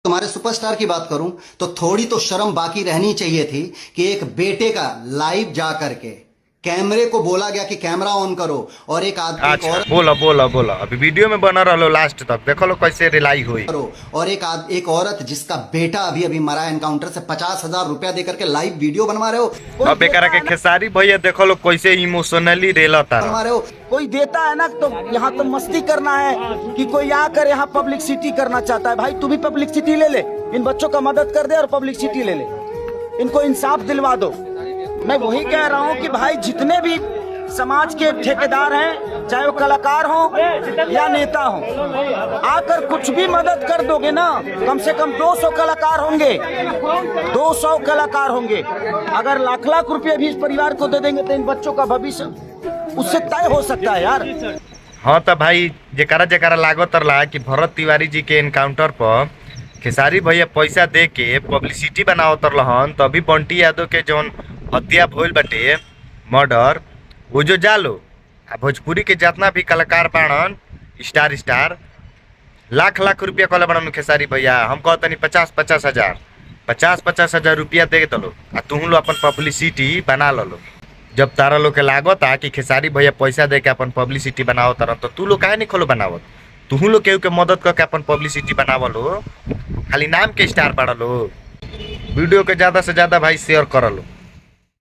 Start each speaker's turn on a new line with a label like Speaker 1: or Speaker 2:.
Speaker 1: तुम्हारे सुपरस्टार की बात करूं तो थोड़ी तो शर्म बाकी रहनी चाहिए थी कि एक बेटे का लाइव जा करके कैमरे को बोला गया कि कैमरा ऑन करो और एक आदमी
Speaker 2: अच्छा बोला बोला बोला अभी वीडियो में बना रहो लास्ट तक देखो लो कैसे रिलाई हुई
Speaker 1: करो और एक औरत जिसका बेटा अभी अभी मरा एनकाउंटर से 50,000 रुपया देकर के लाइव वीडियो बनवा रहे हो।
Speaker 2: अब बेकारा के खेसारी भैया देखो लो कैसे इमोशनली रेलता
Speaker 1: बनवा रहे हो।
Speaker 3: कोई देता है ना तो यहाँ तो मस्ती करना है कि कोई आकर यहाँ पब्लिसिटी करना चाहता है। भाई तू भी पब्लिसिटी ले ले, इन बच्चों का मदद कर दे और पब्लिसिटी ले ले, इनको इंसाफ दिलवा दो। मैं वही कह रहा हूँ कि भाई जितने भी समाज के ठेकेदार हैं, चाहे वो कलाकार हों या नेता हों, आकर कुछ भी मदद कर दोगे ना, कम से कम 200 कलाकार होंगे, 200 कलाकार होंगे। अगर लाख लाख रुपए भी इस परिवार को दे देंगे तो इन बच्चों का भविष्य उससे तय हो सकता है यार।
Speaker 2: हाँ तो भाई जरा जरा लागत रहा कि भरत तिवारी जी के एनकाउंटर पर खेसारी भैया पैसा दे के पब्लिसिटी बनावत रहन, तो अभी बंटी यादव के जौन हत्या भइल बाटे मर्डर, वो जो जालो भोजपुरी के जितना भी कलाकार बाड़न स्टार लाख लाख रुपया कल बड़न खेसारी भैया। हम कहतनी 50,000 रुपया दे दलो आ तुम लोग अपन पब्लिसिटी बना लो। जब तारा लोग के लागत आ कि खेसारी भैया पैसा दे के अपन पब्लिसिटी बनाओ तरह, तो तू लोग काहे नहीं खोलो बनावत? तुम लोग केहू के मदद करके अपन पब्लिसिटी बनावलो, खाली नाम के स्टार बाड़ा लो। वीडियो के ज्यादा से ज्यादा भाई शेयर कर लो।